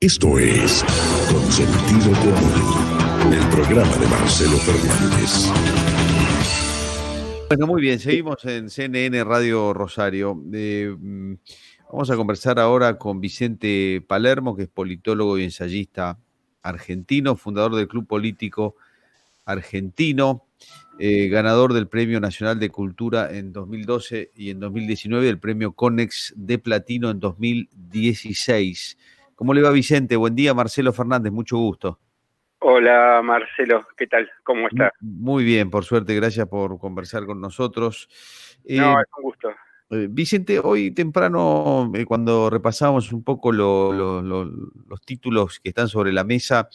Esto es Con Sentido Común, el programa de Marcelo Fernández. Bueno, muy bien, seguimos en CNN Radio Rosario. Vamos a conversar ahora con Vicente Palermo, que es politólogo y ensayista argentino, fundador del Club Político Argentino, ganador del Premio Nacional de Cultura en 2012 y en 2019, del Premio Conex de Platino en 2016. ¿Cómo le va, Vicente? Buen día, Marcelo Fernández, mucho gusto. Hola Marcelo, ¿qué tal? ¿Cómo estás? Muy bien, por suerte, gracias por conversar con nosotros. No, es un gusto. Vicente, hoy temprano, cuando repasamos un poco los títulos que están sobre la mesa,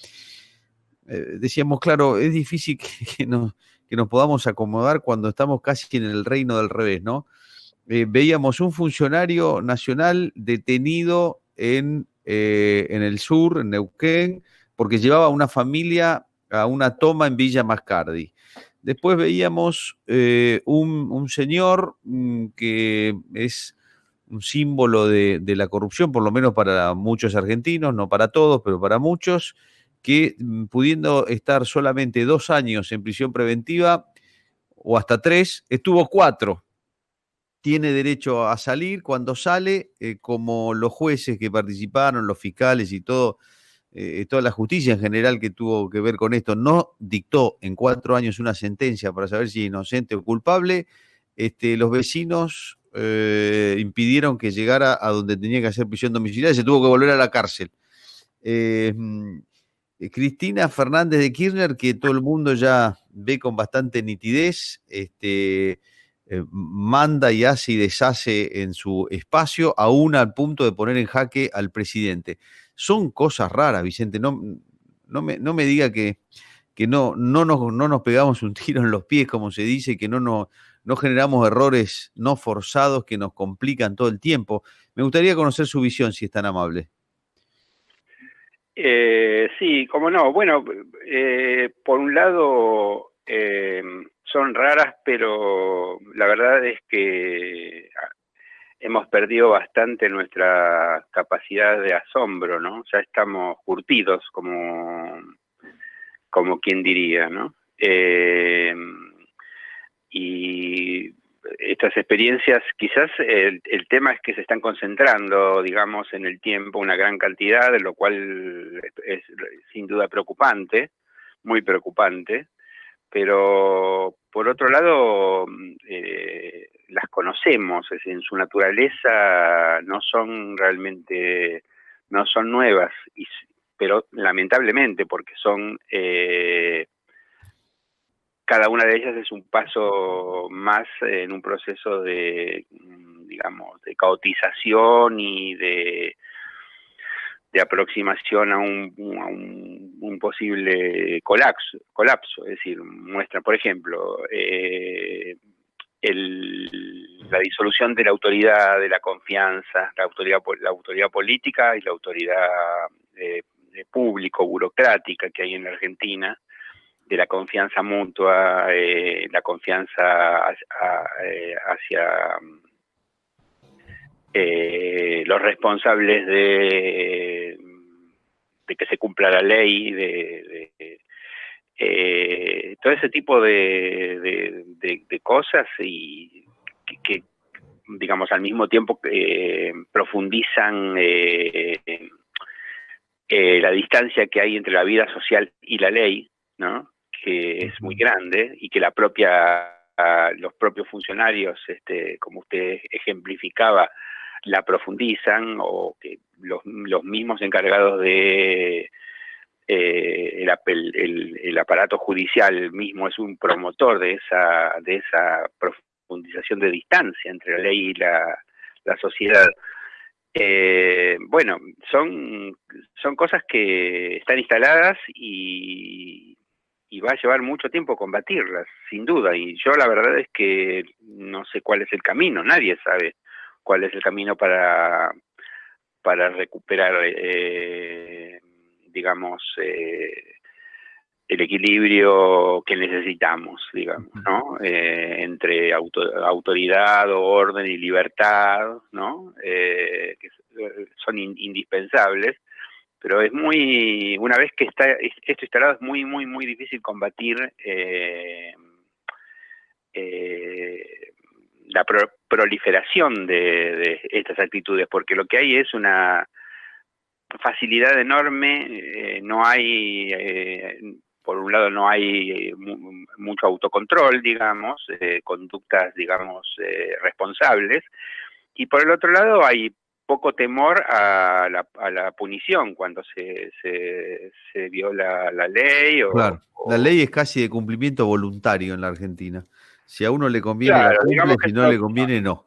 decíamos, claro, es difícil que nos podamos acomodar cuando estamos casi en el reino del revés, ¿no? Veíamos un funcionario nacional detenido en el sur, en Neuquén, porque llevaba a una familia a una toma en Villa Mascardi. Después veíamos un señor que es un símbolo de la corrupción, por lo menos para muchos argentinos, no para todos, pero para muchos, que pudiendo estar solamente 2 años en prisión preventiva o hasta 3, estuvo 4. Tiene derecho a salir. Cuando sale, como los jueces que participaron, los fiscales y todo, toda la justicia en general que tuvo que ver con esto, no dictó en 4 años una sentencia para saber si es inocente o culpable, los vecinos impidieron que llegara a donde tenía que hacer prisión domiciliaria, se tuvo que volver a la cárcel. Eh, Cristina Fernández de Kirchner, que todo el mundo ya ve con bastante nitidez, manda y hace y deshace en su espacio, aún al punto de poner en jaque al presidente. Son cosas raras, Vicente. No me diga que no nos pegamos un tiro en los pies, como se dice, que no generamos errores no forzados que nos complican todo el tiempo. Me gustaría conocer su visión, si es tan amable. Sí, cómo no. Bueno, por un lado son raras, pero la verdad es que hemos perdido bastante nuestra capacidad de asombro, ¿no? Ya estamos curtidos, como quien diría, ¿no? Y estas experiencias, quizás el tema es que se están concentrando, digamos, en el tiempo una gran cantidad, de lo cual es sin duda preocupante, muy preocupante, pero por otro lado las conocemos, es decir, en su naturaleza no son realmente, no son nuevas, pero lamentablemente porque son... cada una de ellas es un paso más en un proceso de, digamos, de caotización y de aproximación a un posible colapso. Es decir, muestra, por ejemplo, la disolución de la autoridad, de la confianza, la autoridad política y la autoridad público-burocrática que hay en la Argentina, de la confianza mutua, la confianza hacia los responsables de que se cumpla la ley, todo ese tipo de cosas y que digamos al mismo tiempo profundizan la distancia que hay entre la vida social y la ley, ¿no? Que es muy grande y que los propios funcionarios, como usted ejemplificaba, la profundizan, o que los mismos encargados de el aparato judicial mismo es un promotor de esa profundización de distancia entre la ley y la sociedad. Bueno, son cosas que están instaladas y va a llevar mucho tiempo combatirlas, sin duda, y yo la verdad es que no sé cuál es el camino, nadie sabe cuál es el camino para recuperar, digamos, el equilibrio que necesitamos, digamos, ¿no? Entre autoridad, orden y libertad, ¿no? Que son indispensables, Pero es muy, una vez que está esto instalado, es muy, muy, muy difícil combatir la proliferación de estas actitudes, porque lo que hay es una facilidad enorme, no hay, por un lado no hay mucho autocontrol, digamos, conductas, digamos, responsables, y por el otro lado hay poco temor a la punición cuando se viola la ley Claro, la ley es casi de cumplimiento voluntario en la Argentina. Si a uno le conviene, la claro, digamos cumple, que si es no una le opción. conviene, no.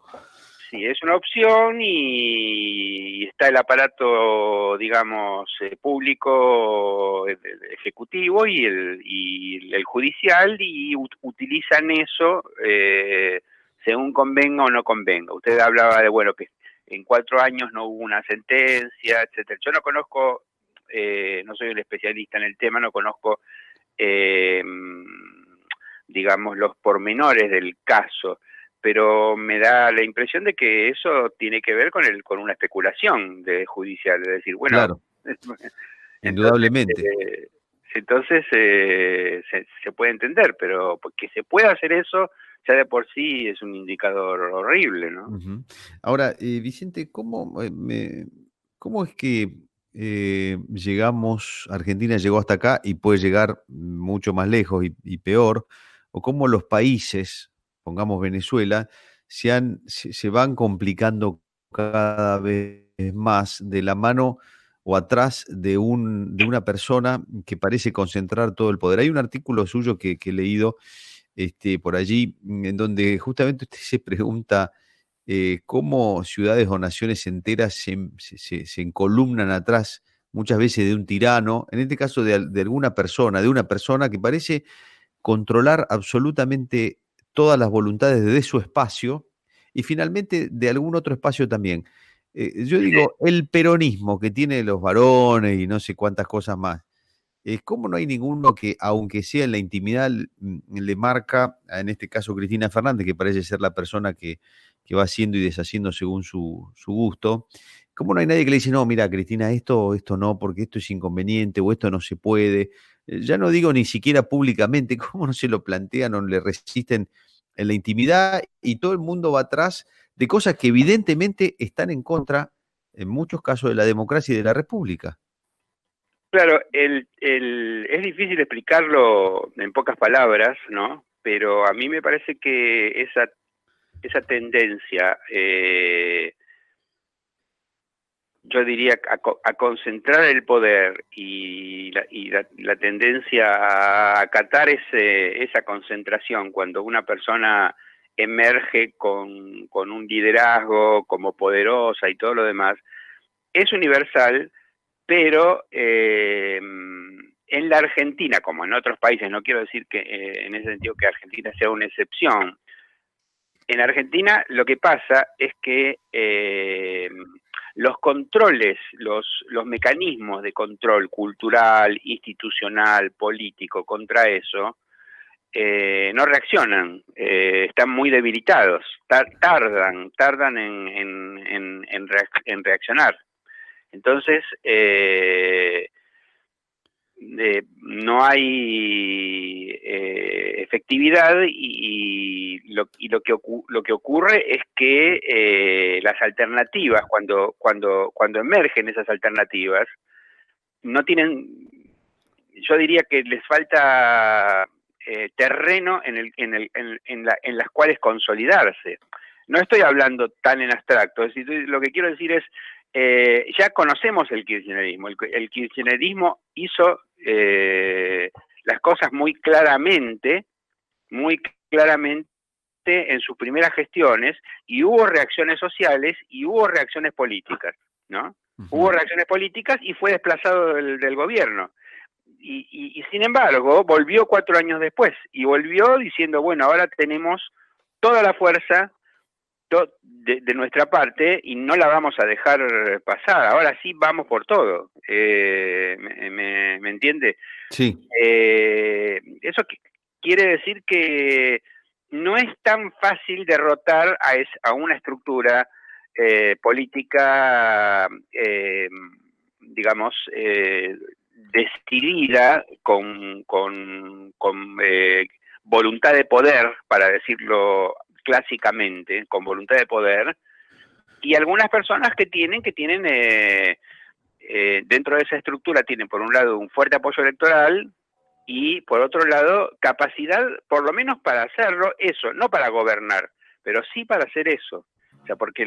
Sí, es una opción y está el aparato, digamos, público, ejecutivo y el judicial, y utilizan eso según convenga o no convenga. Usted hablaba de, bueno, que en 4 años no hubo una sentencia, etcétera. Yo no conozco, no soy el especialista en el tema, no conozco, digamos, los pormenores del caso, pero me da la impresión de que eso tiene que ver con una especulación judicial, es decir, bueno, Claro, entonces indudablemente. se puede entender, pero que se pueda hacer eso ya de por sí es un indicador horrible, ¿no? Ujú. Ahora, Vicente, ¿cómo es que Argentina llegó hasta acá y puede llegar mucho más lejos y peor? ¿O cómo los países, pongamos Venezuela, se van complicando cada vez más de la mano o atrás de una persona que parece concentrar todo el poder? Hay un artículo suyo que he leído por allí, en donde justamente usted se pregunta cómo ciudades o naciones enteras se encolumnan atrás muchas veces de un tirano, en este caso de alguna persona, de una persona que parece controlar absolutamente todas las voluntades de su espacio y finalmente de algún otro espacio también. Yo digo, el peronismo que tiene los varones y no sé cuántas cosas más, ¿cómo no hay ninguno que, aunque sea en la intimidad, le marca, en este caso Cristina Fernández, que parece ser la persona que va haciendo y deshaciendo según su gusto? ¿Cómo no hay nadie que le dice, no, mira, Cristina, esto no, porque esto es inconveniente o esto no se puede? Ya no digo ni siquiera públicamente, ¿cómo no se lo plantean o le resisten en la intimidad y todo el mundo va atrás de cosas que evidentemente están en contra, en muchos casos, de la democracia y de la república? Claro, es difícil explicarlo en pocas palabras, ¿no? Pero a mí me parece que esa tendencia, yo diría, a concentrar el poder y la tendencia a acatar esa concentración cuando una persona emerge con un liderazgo como poderosa y todo lo demás, es universal, pero en la Argentina, como en otros países, no quiero decir que en ese sentido que Argentina sea una excepción. En Argentina lo que pasa es que los controles, los mecanismos de control cultural, institucional, político contra eso, no reaccionan, están muy debilitados, tardan en reaccionar. Entonces, no hay efectividad lo que ocurre es que las alternativas, cuando emergen esas alternativas, no tienen, yo diría que les falta terreno en las cuales consolidarse. No estoy hablando tan en abstracto, es decir, lo que quiero decir es, ya conocemos el kirchnerismo. El kirchnerismo hizo las cosas muy claramente en sus primeras gestiones, y hubo reacciones sociales y hubo reacciones políticas, ¿no? Uh-huh. Hubo reacciones políticas y fue desplazado del gobierno. Y sin embargo, volvió 4 años después, y volvió diciendo, bueno, ahora tenemos toda la fuerza de nuestra parte y no la vamos a dejar pasar, ahora sí vamos por todo. ¿Me entiende? Sí. Eso quiere decir que no es tan fácil derrotar a una estructura política digamos, decidida, con voluntad de poder, para decirlo clásicamente, con voluntad de poder, y algunas personas que tienen dentro de esa estructura tienen por un lado un fuerte apoyo electoral y por otro lado capacidad por lo menos para hacerlo, eso, no para gobernar, pero sí para hacer eso. O sea, porque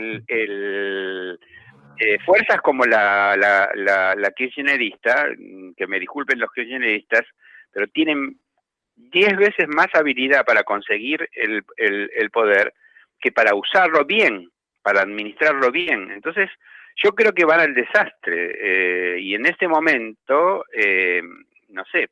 fuerzas como la kirchnerista, que me disculpen los kirchneristas, pero tienen 10 veces más habilidad para conseguir el poder que para usarlo bien, para administrarlo bien. Entonces, yo creo que van al desastre, y en este momento, no sé,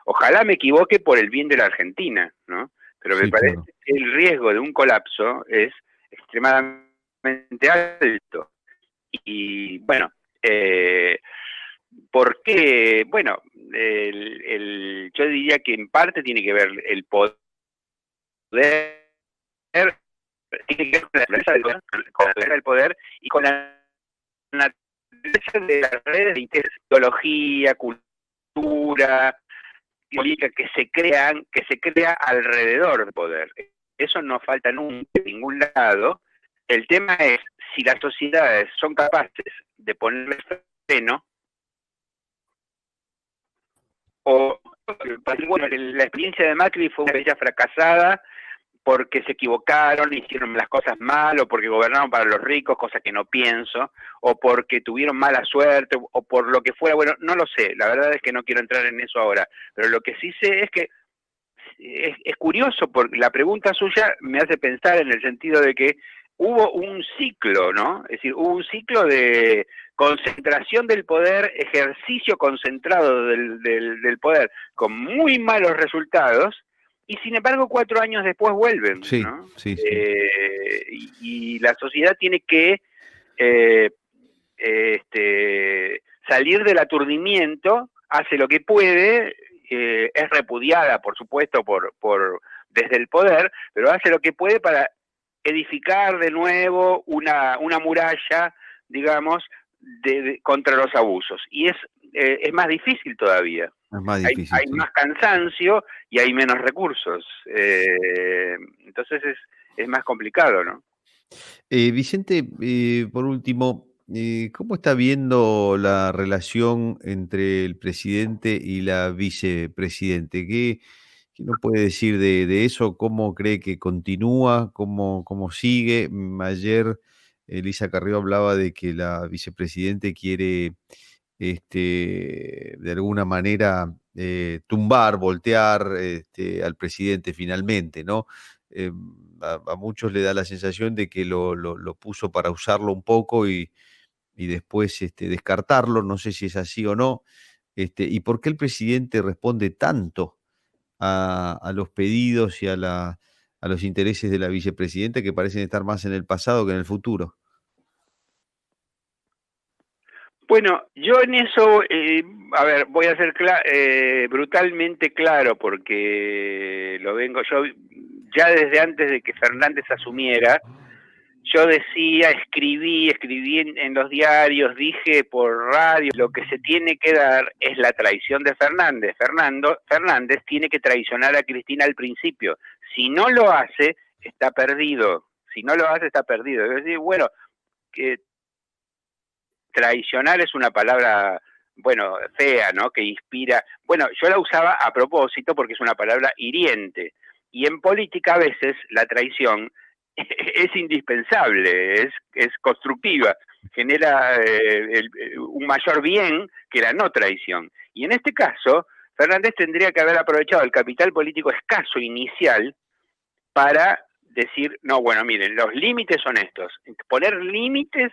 ojalá me equivoque por el bien de la Argentina, ¿no? Pero me parece que el riesgo de un colapso es extremadamente alto. Y bueno, ¿por qué? Bueno, yo diría que en parte tiene que ver el poder, tiene que ver con la naturaleza del poder y con la naturaleza de las redes de interés, ideología, cultura, política que se crea alrededor del poder. Eso no falta nunca en ningún lado. El tema es si las sociedades son capaces de ponerle freno, o, bueno, la experiencia de Macri fue una bella fracasada porque se equivocaron, hicieron las cosas mal, o porque gobernaron para los ricos, cosa que no pienso, o porque tuvieron mala suerte, o por lo que fuera. Bueno, no lo sé, la verdad es que no quiero entrar en eso ahora, pero lo que sí sé es que es curioso, porque la pregunta suya me hace pensar en el sentido de que hubo un ciclo, ¿no? Es decir, hubo un ciclo de concentración del poder, ejercicio concentrado del poder, con muy malos resultados, y sin embargo 4 años después vuelven, ¿no? Sí. Y la sociedad tiene que salir del aturdimiento, hace lo que puede, es repudiada, por supuesto, desde el poder, pero hace lo que puede para edificar de nuevo una muralla, digamos, contra los abusos. Y es más difícil todavía. Es más difícil, hay más cansancio y hay menos recursos. Entonces es más complicado, ¿no? Vicente, por último, ¿cómo está viendo la relación entre el presidente y la vicepresidente? ¿Qué nos puede decir de eso? ¿Cómo cree que continúa? ¿Cómo sigue? Ayer Elisa Carrió hablaba de que la vicepresidente quiere de alguna manera tumbar, voltear al presidente finalmente, ¿no? A muchos le da la sensación de que lo puso para usarlo un poco y después descartarlo, no sé si es así o no. ¿Y por qué el presidente responde tanto a los pedidos y a los intereses de la vicepresidenta, que parecen estar más en el pasado que en el futuro? Bueno, yo en eso, a ver, voy a ser brutalmente claro, porque lo vengo yo, ya desde antes de que Fernández asumiera, yo decía, escribí en los diarios, dije por radio, lo que se tiene que dar es la traición de Fernández. Fernández tiene que traicionar a Cristina al principio. Si no lo hace, está perdido. Es decir, bueno, que traicionar es una palabra, bueno, fea, ¿no? Que inspira. Bueno, yo la usaba a propósito porque es una palabra hiriente. Y en política a veces la traición es indispensable, es constructiva, genera un mayor bien que la no traición. Y en este caso, Fernández tendría que haber aprovechado el capital político escaso inicial para decir, no, bueno, miren, los límites son estos. Poner límites,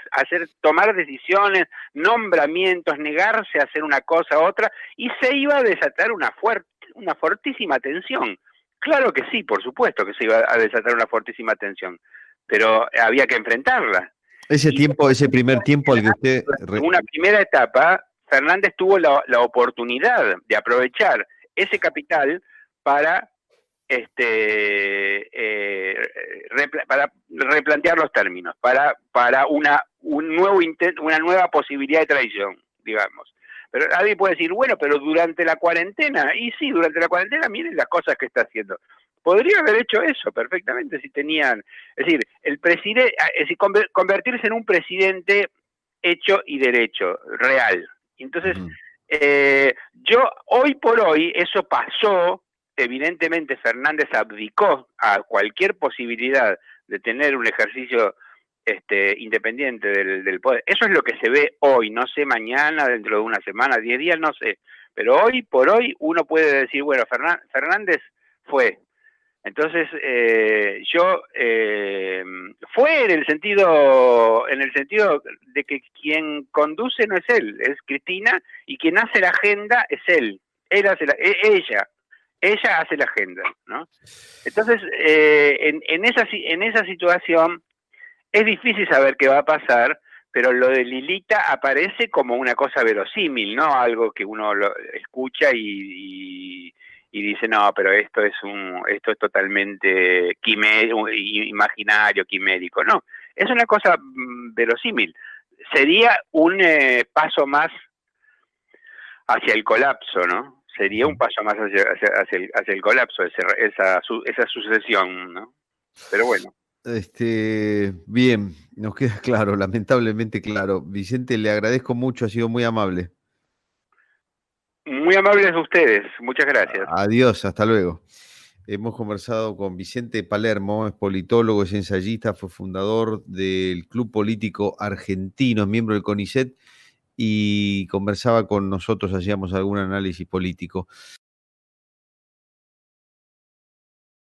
tomar decisiones, nombramientos, negarse a hacer una cosa u otra, y se iba a desatar una fortísima tensión. Claro que sí, por supuesto que se iba a desatar una fortísima tensión, pero había que enfrentarla. Ese primer tiempo al que usted... Una primera etapa, Fernández tuvo la oportunidad de aprovechar ese capital para para replantear los términos, para una nueva posibilidad de traición, digamos. Pero alguien puede decir, bueno, pero durante la cuarentena, y sí, durante la cuarentena, miren las cosas que está haciendo. Podría haber hecho eso perfectamente si tenían, es decir, el presidente, es decir, convertirse en un presidente hecho y derecho, real. Entonces, yo, hoy por hoy, eso pasó. Evidentemente Fernández abdicó a cualquier posibilidad de tener un ejercicio independiente del poder. Eso es lo que se ve hoy, no sé mañana, dentro de una semana, 10 días, no sé. Pero hoy por hoy uno puede decir, bueno, Fernández fue. Entonces, fue en el sentido de que quien conduce no es él, es Cristina, y quien hace la agenda es él. Ella hace la agenda, ¿no? Entonces, en esa situación es difícil saber qué va a pasar, pero lo de Lilita aparece como una cosa verosímil, ¿no? Algo que uno lo escucha y dice, no, pero esto es totalmente imaginario, quimérico. No, es una cosa verosímil. Sería un paso más hacia el colapso, ¿no? Sería un paso más hacia el colapso, esa sucesión, ¿no? Pero bueno. Bien, nos queda claro, lamentablemente claro. Vicente, le agradezco mucho, ha sido muy amable. Muy amables ustedes, muchas gracias. Adiós, hasta luego. Hemos conversado con Vicente Palermo, es politólogo, es ensayista, fue fundador del Club Político Argentino, es miembro del CONICET y conversaba con nosotros, hacíamos algún análisis político.